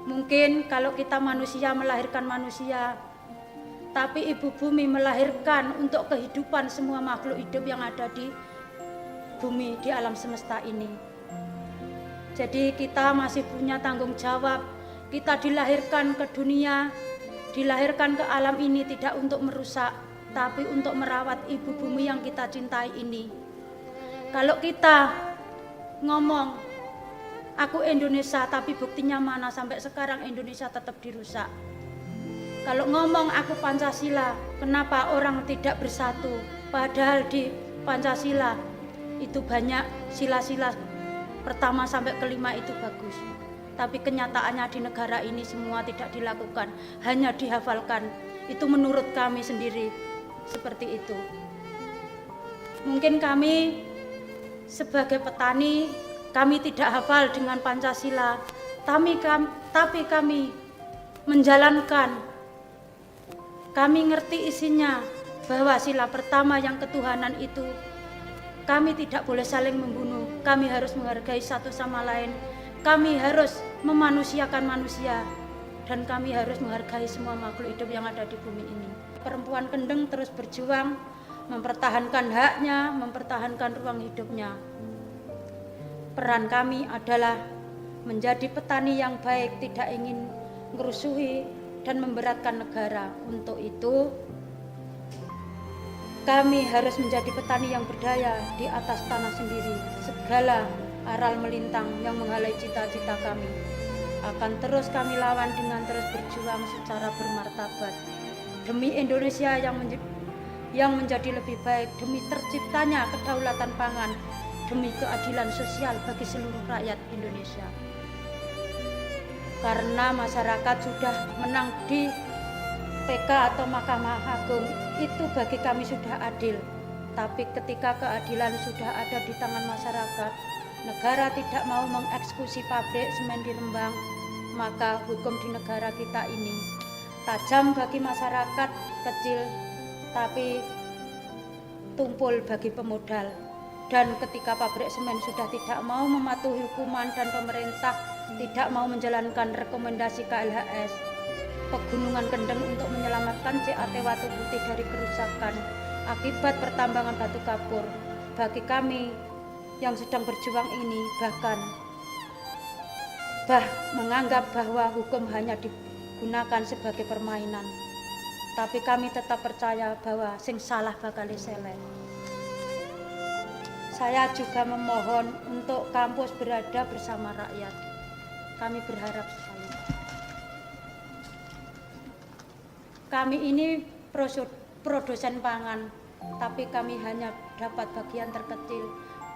Mungkin kalau kita manusia melahirkan manusia, tapi ibu bumi melahirkan untuk kehidupan semua makhluk hidup yang ada di bumi, di alam semesta ini. Jadi kita masih punya tanggung jawab. Kita dilahirkan ke dunia, dilahirkan ke alam ini tidak untuk merusak, tapi untuk merawat ibu bumi yang kita cintai ini. Kalau kita ngomong, aku Indonesia, tapi buktinya mana sampai sekarang Indonesia tetap dirusak. Kalau ngomong aku Pancasila, kenapa orang tidak bersatu? Padahal di Pancasila itu banyak sila-sila pertama sampai kelima itu bagus. Tapi kenyataannya di negara ini semua tidak dilakukan, hanya dihafalkan. Itu menurut kami sendiri seperti itu. Mungkin kami sebagai petani, kami tidak hafal dengan Pancasila, tapi kami menjalankan. Kami ngerti isinya, bahwa sila pertama yang ketuhanan itu, kami tidak boleh saling membunuh, kami harus menghargai satu sama lain, kami harus memanusiakan manusia, dan kami harus menghargai semua makhluk hidup yang ada di bumi ini. Perempuan Kendeng terus berjuang, mempertahankan haknya, mempertahankan ruang hidupnya. Peran kami adalah menjadi petani yang baik, tidak ingin merusuhi dan memberatkan negara. Untuk itu, kami harus menjadi petani yang berdaya di atas tanah sendiri. Segala aral melintang yang menghalai cita-cita kami akan terus kami lawan dengan terus berjuang secara bermartabat demi Indonesia yang menjadi lebih baik, demi terciptanya kedaulatan pangan, demi keadilan sosial bagi seluruh rakyat Indonesia. Karena masyarakat sudah menang di PK atau Mahkamah Agung, itu bagi kami sudah adil. Tapi ketika keadilan sudah ada di tangan masyarakat, negara tidak mau mengeksekusi pabrik semen di Rembang, maka hukum di negara kita ini tajam bagi masyarakat kecil, tapi tumpul bagi pemodal. Dan ketika pabrik semen sudah tidak mau mematuhi hukuman dan pemerintah tidak mau menjalankan rekomendasi KLHS, Pegunungan Kendeng untuk menyelamatkan CAT Watu Putih dari kerusakan akibat pertambangan batu kapur, bagi kami yang sedang berjuang ini bahkan menganggap bahwa hukum hanya digunakan sebagai permainan. Tapi kami tetap percaya bahwa sing salah bakal selek. Saya juga memohon untuk kampus berada bersama rakyat. Kami berharap sekali. Kami ini produsen pangan, tapi kami hanya dapat bagian terkecil.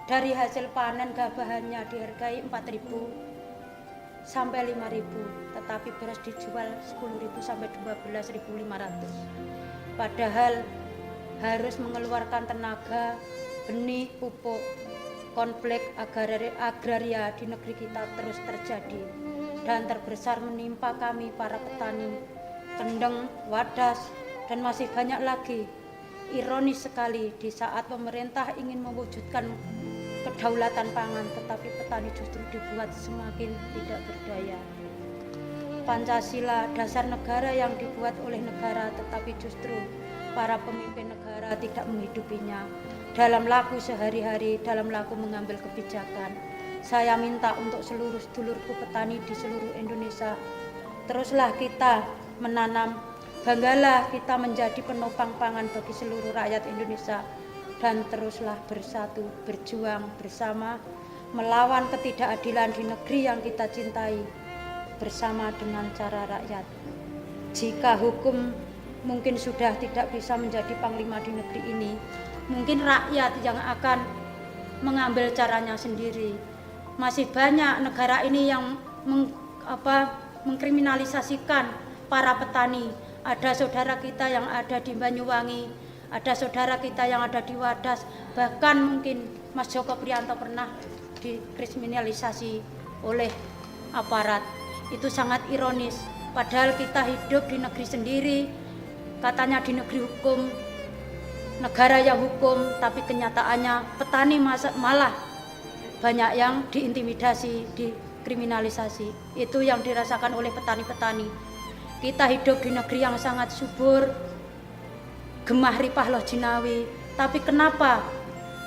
Dari hasil panen gabahannya dihargai 4.000 sampai 5.000, tetapi beras dijual 10.000 sampai 12.500. Padahal harus mengeluarkan tenaga, benih, pupuk. Konflik agraria di negeri kita terus terjadi dan terbesar menimpa kami para petani Kendeng, Wadas, dan masih banyak lagi. Ironis sekali, di saat pemerintah ingin mewujudkan kedaulatan pangan, tetapi petani justru dibuat semakin tidak berdaya. Pancasila, dasar negara yang dibuat oleh negara, tetapi justru para pemimpin negara tidak menghidupinya. Dalam laku sehari-hari, dalam laku mengambil kebijakan, saya minta untuk seluruh sedulurku petani di seluruh Indonesia, teruslah kita menanam, banggalah kita menjadi penopang pangan bagi seluruh rakyat Indonesia, dan teruslah bersatu, berjuang bersama, melawan ketidakadilan di negeri yang kita cintai, bersama dengan cara rakyat. Jika hukum mungkin sudah tidak bisa menjadi panglima di negeri ini, mungkin rakyat yang akan mengambil caranya sendiri. Masih banyak negara ini yang mengkriminalisasikan para petani. Ada saudara kita yang ada di Banyuwangi, ada saudara kita yang ada di Wadas, bahkan mungkin Mas Joko Prianto pernah dikriminalisasi oleh aparat. Itu sangat ironis, padahal kita hidup di negeri sendiri, katanya di negeri hukum, negara yang hukum, tapi kenyataannya petani malah banyak yang diintimidasi, dikriminalisasi. Itu yang dirasakan oleh petani-petani. Kita hidup di negeri yang sangat subur, gemah ripah loh jinawi, tapi kenapa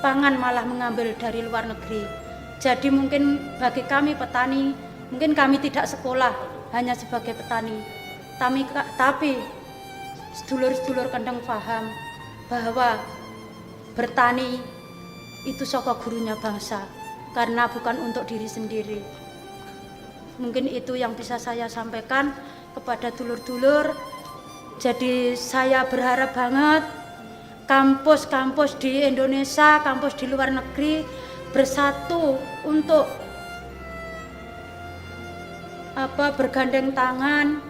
pangan malah mengambil dari luar negeri? Jadi mungkin bagi kami petani, mungkin kami tidak sekolah, hanya sebagai petani. Tapi sedulur-sedulur Kendeng paham bahwa bertani itu saka gurunya bangsa, karena bukan untuk diri sendiri. Mungkin itu yang bisa saya sampaikan kepada dulur-dulur. Jadi saya berharap banget kampus-kampus di Indonesia, kampus di luar negeri bersatu untuk bergandeng tangan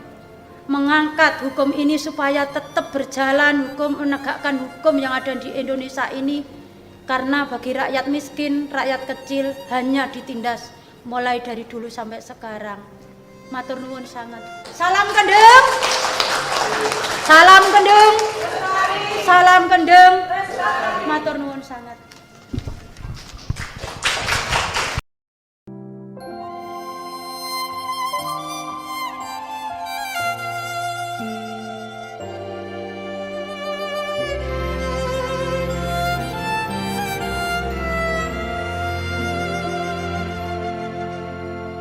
mengangkat hukum ini supaya tetap berjalan, menegakkan hukum yang ada di Indonesia ini, karena bagi rakyat miskin, rakyat kecil hanya ditindas mulai dari dulu sampai sekarang. Matur nuwun sangat. Salam Kendeng. Salam Kendeng. Salam Kendeng. Matur nuwun sangat.